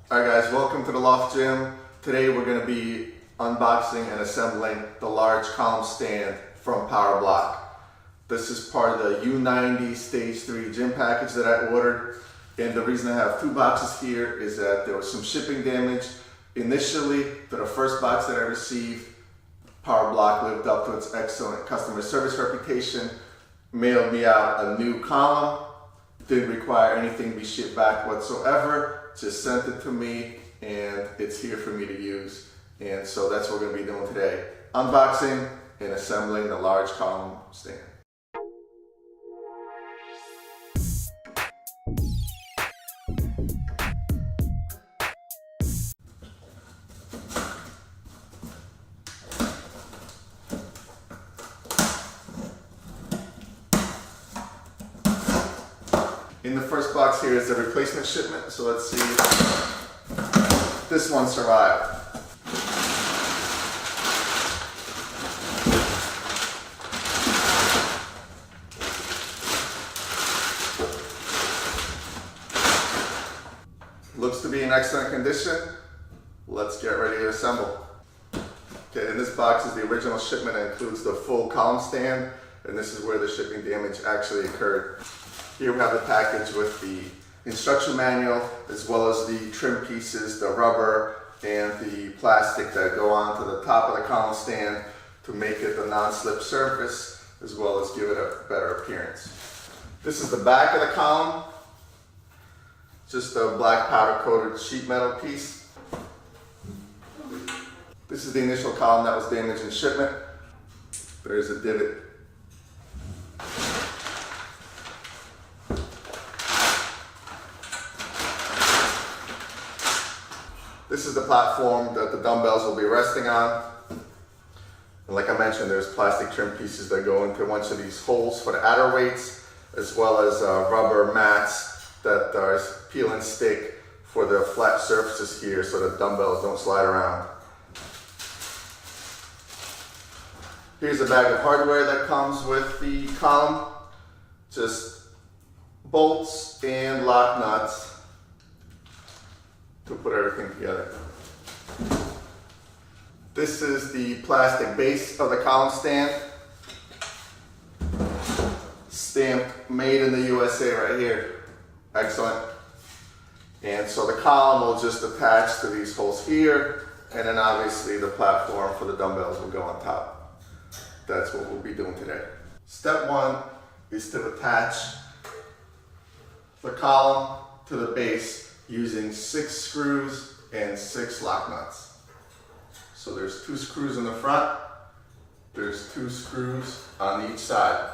Alright guys, welcome to the Loft Gym. Today we're going to be unboxing and assembling the large column stand from PowerBlock. This is part of the U90 Stage 3 gym package that I ordered. And the reason I have two boxes here is that there was some shipping damage. Initially, to the first box that I received, PowerBlock lived up to its excellent customer service reputation, mailed me out a new column, didn't require anything to be shipped back whatsoever. Just sent it to me and it's here for me to use. And so that's what we're going to be doing today. Unboxing and assembling the large column stand. In the first box here is the replacement shipment, so let's see if this one survived. Looks to be in excellent condition. Let's get ready to assemble. Okay, in this box is the original shipment that includes the full column stand, and this is where the shipping damage actually occurred. Here we have the package with the instruction manual, as well as the trim pieces, the rubber and the plastic that go on to the top of the column stand to make it the non-slip surface, as well as give it a better appearance. This is the back of the column, just a black powder coated sheet metal piece. This is the initial column that was damaged in shipment. There's a divot. This is the platform that the dumbbells will be resting on. And like I mentioned, there's plastic trim pieces that go into a bunch of these holes for the adder weights, as well as rubber mats that are peel and stick for the flat surfaces here so the dumbbells don't slide around. Here's a bag of hardware that comes with the column. Just bolts and lock nuts to put everything together. This is the plastic base of the column stand. Stamped made in the USA right here. Excellent. And so the column will just attach to these holes here, and then obviously the platform for the dumbbells will go on top. That's what we'll be doing today. Step one is to attach the column to the base using 6 screws and 6 lock nuts. So there's 2 screws in the front, there's 2 screws on each side.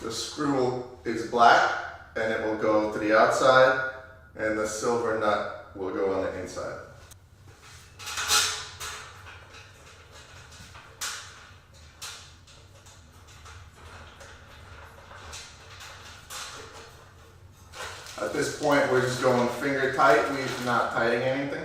The screw is black and it will go to the outside, and the silver nut will go on the inside. At this point, we're just going finger tight. We're not tightening anything.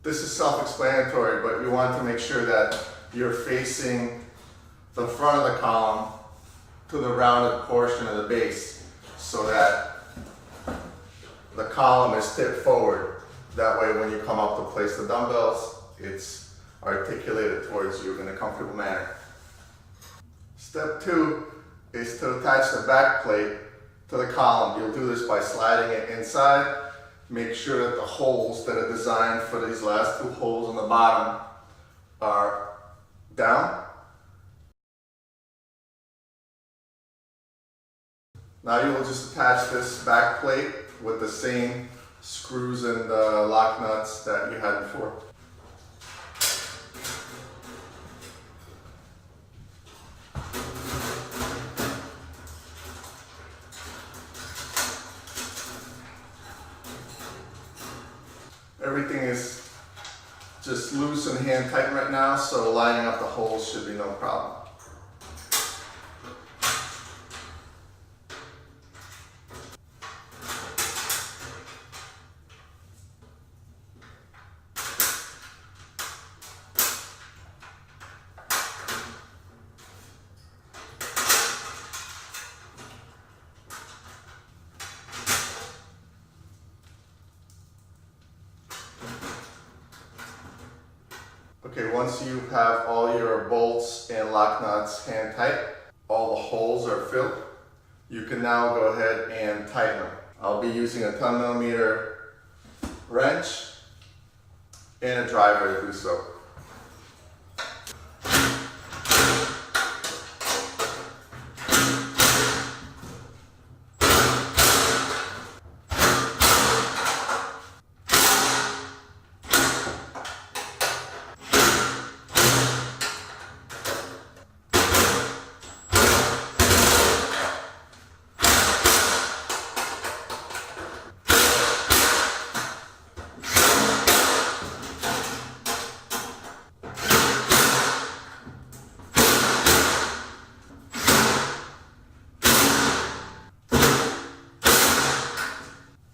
This is self-explanatory, but you want to make sure that you're facing the front of the column to the rounded portion of the base so that the column is tipped forward. That way when you come up to place the dumbbells, it's articulated towards you in a comfortable manner. Step 2 is to attach the back plate to the column. You'll do this by sliding it inside. Make sure that the holes that are designed for these last 2 holes on the bottom are down. Now you will just attach this back plate with the same screws and lock nuts that you had before. Everything is just loose and hand tight right now, so lining up the holes should be no problem. Okay, once you have all your bolts and lock nuts hand tight, all the holes are filled, you can now go ahead and tighten them. I'll be using a 10mm wrench and a driver to do so.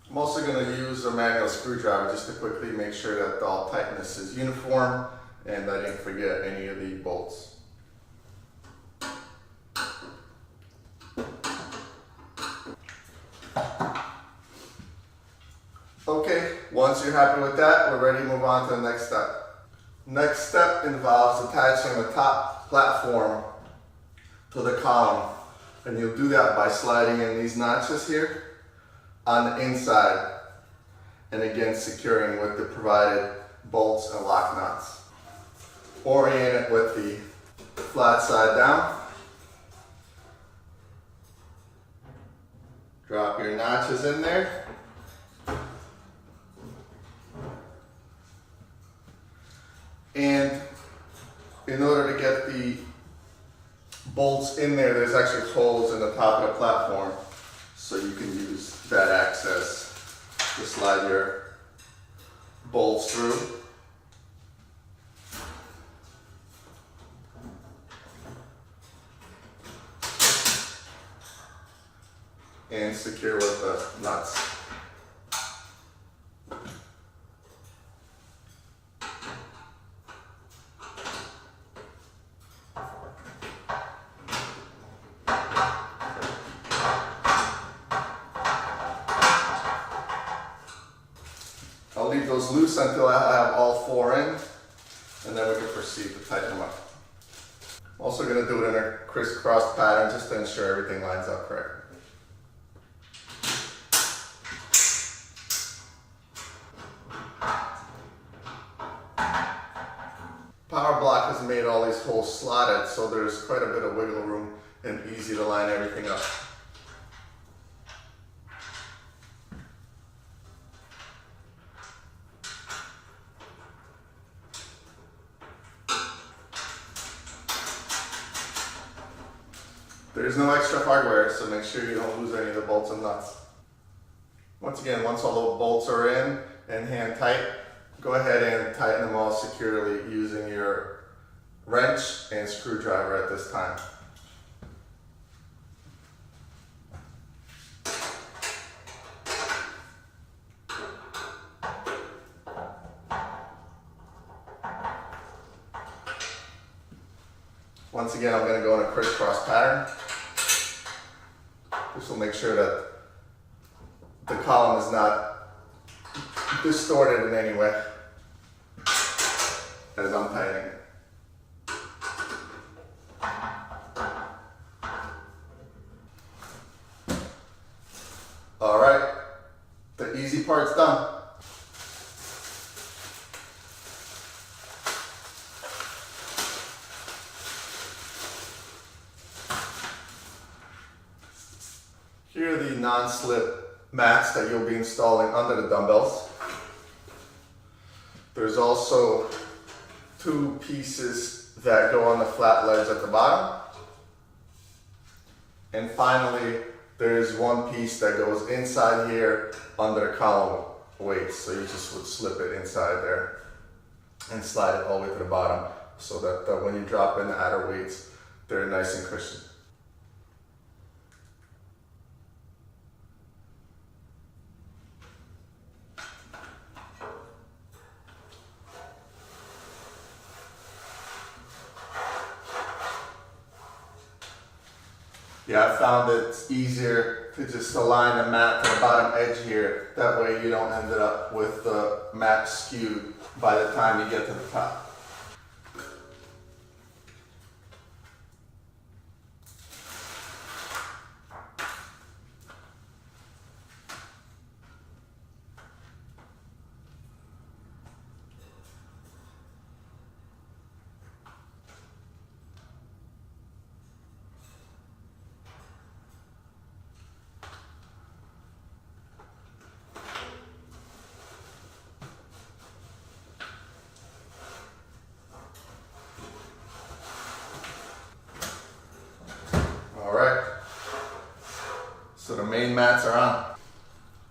I'm also going to use a manual screwdriver just to quickly make sure that all tightness is uniform and I didn't forget any of the bolts. Okay, once you're happy with that, we're ready to move on to the next step. Next step involves attaching the top platform to the column, and you'll do that by sliding in these notches here on the inside, and again securing with the provided bolts and lock nuts. Orient it with the flat side down. Drop your notches in there. And in order to get the bolts in there, there's actually holes in the top of the platform, so you can use that access to slide your bolts through. And secure with the nuts. I'll leave those loose until I have all four in, and then we can proceed to tighten them up. I'm also going to do it in a crisscross pattern just to ensure everything lines up correct. PowerBlock has made all these holes slotted, so there's quite a bit of wiggle room and easy to line everything up. There's no extra hardware, so make sure you don't lose any of the bolts and nuts. Once again, once all the bolts are in and hand tight, go ahead and tighten them all securely using your wrench and screwdriver at this time. Once again, I'm going to go in a crisscross pattern. This will make sure that the column is not distorted in any way as I'm tightening it. All right, the easy part's done. Here are the non-slip mats that you'll be installing under the dumbbells. There's also two pieces that go on the flat ledge at the bottom. And finally, there's one piece that goes inside here under the column weights. So you just would slip it inside there and slide it all the way to the bottom so that when you drop in the outer weights, they're nice and cushioned. Yeah, I found it's easier to just align the mat to the bottom edge here. That way you don't end up with the mat skewed by the time you get to the top. main mats are on.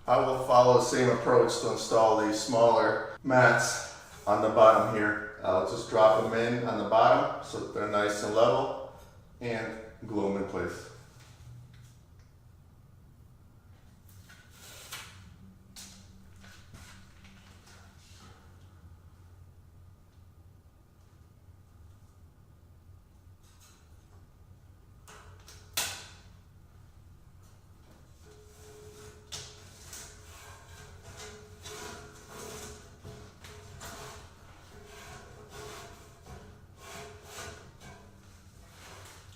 I will follow the same approach to install these smaller mats on the bottom here. I'll just drop them in on the bottom so that they're nice and level and glue them in place.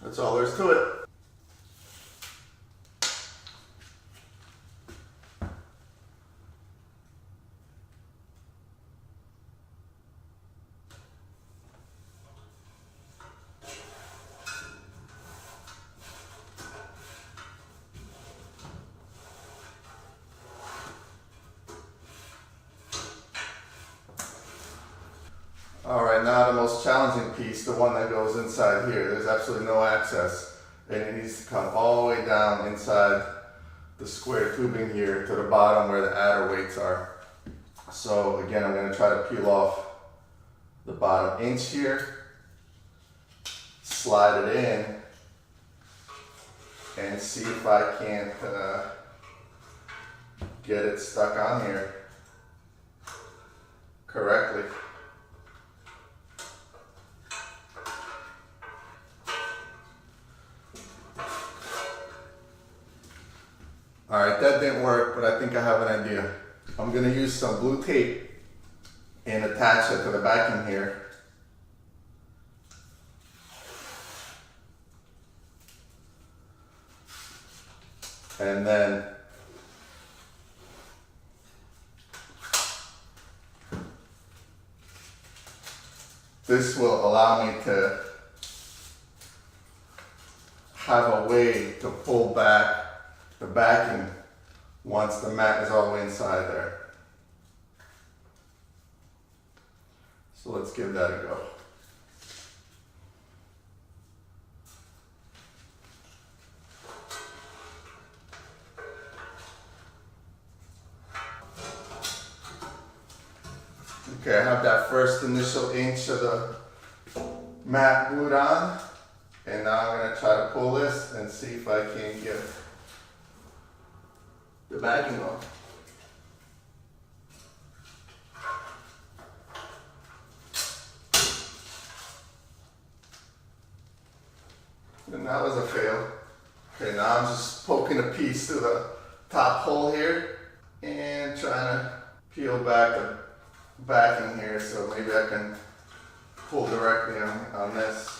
That's all there is to it. Alright, now the most challenging piece, the one that goes inside here. There's absolutely no access, and it needs to come all the way down inside the square tubing here to the bottom where the adder weights are. So again, I'm going to try to peel off the bottom inch here, slide it in, and see if I can't get it stuck on here correctly. Alright, that didn't work, but I think I have an idea. I'm going to use some blue tape and attach it to the backing here. And then this will allow me to have a way to pull back the backing once the mat is all the way inside there. So let's give that a go. Okay, I have that first initial inch of the mat glued on, and now I'm going to try to pull this and see if I can get the backing off. And that was a fail. Okay, now I'm just poking a piece through the top hole here and trying to peel back the backing here so maybe I can pull directly on this.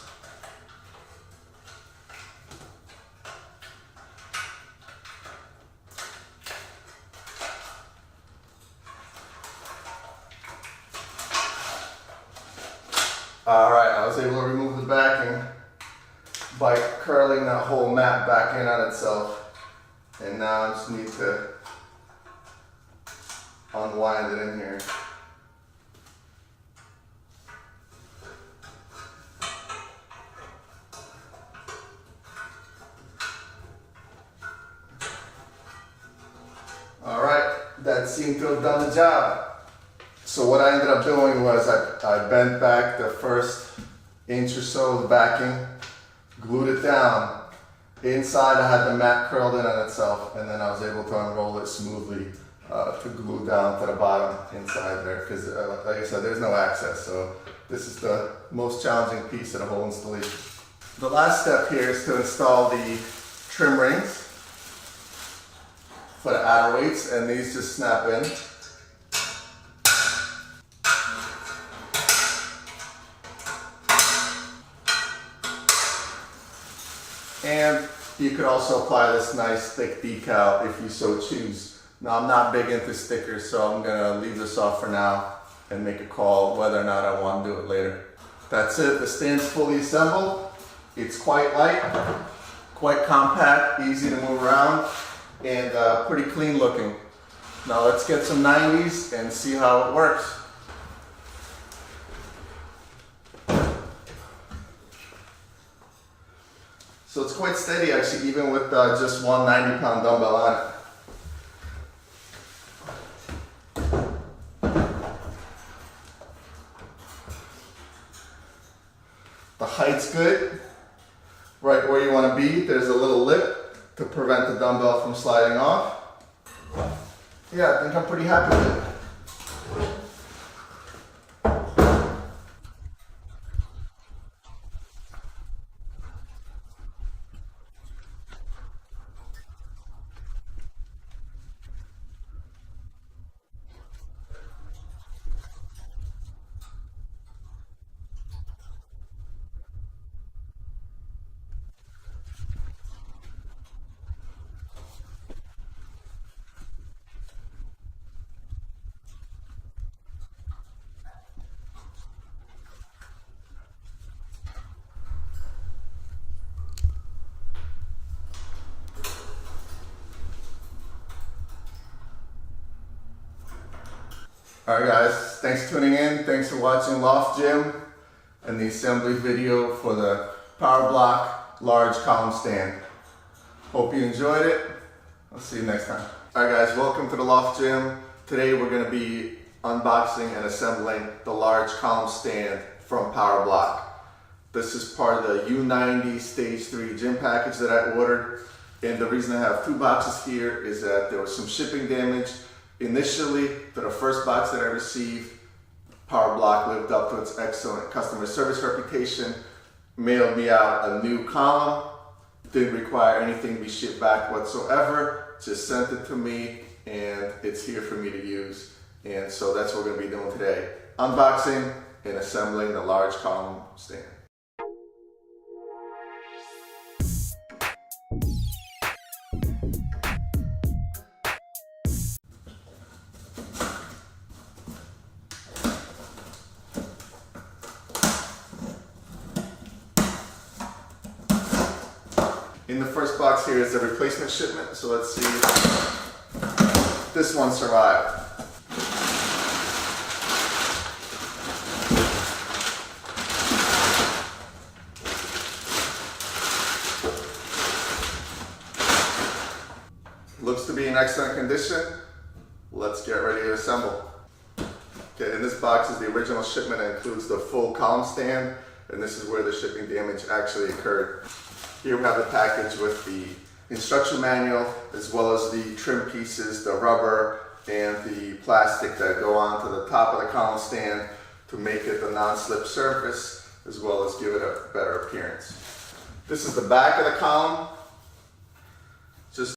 Alright, I was able to remove the backing by curling that whole mat back in on itself. And now I just need to unwind it in here. Alright, that seemed to have done the job. So what I ended up doing was I bent back the first inch or so of the backing, glued it down. Inside I had the mat curled in on itself, and then I was able to unroll it smoothly to glue down to the bottom inside there, because like I said, there's no access, so this is the most challenging piece of the whole installation. The last step here is to install the trim rings for the adder weights, and these just snap in. And you could also apply this nice thick decal if you so choose. Now I'm not big into stickers, so I'm gonna leave this off for now and make a call whether or not I want to do it later. That's it, the stand's fully assembled. It's quite light, quite compact, easy to move around, and pretty clean looking. Now let's get some 90s and see how it works. So it's quite steady actually, even with just one 90-pound dumbbell on it. The height's good, right where you want to be. There's a little lip to prevent the dumbbell from sliding off. Yeah, I think I'm pretty happy with it. Alright guys, thanks for tuning in. Thanks for watching Loft Gym and the assembly video for the PowerBlock large column stand. Hope you enjoyed it. I'll see you next time. Alright guys, welcome to the Loft Gym. Today we're going to be unboxing and assembling the large column stand from PowerBlock. This is part of the U90 Stage 3 gym package that I ordered. And the reason I have two boxes here is that there was some shipping damage. Initially, to the first box that I received, PowerBlock lived up to its excellent customer service reputation, mailed me out a new column, didn't require anything to be shipped back whatsoever, just sent it to me and it's here for me to use. And so that's what we're going to be doing today. Unboxing and assembling the large column stand. In the first box here is the replacement shipment, so let's see if this one survived. Looks to be in excellent condition. Let's get ready to assemble. Okay, in this box is the original shipment that includes the full column stand, and this is where the shipping damage actually occurred. Here we have the package with the instruction manual, as well as the trim pieces, the rubber and the plastic that go onto the top of the column stand to make it a non-slip surface, as well as give it a better appearance. This is the back of the column.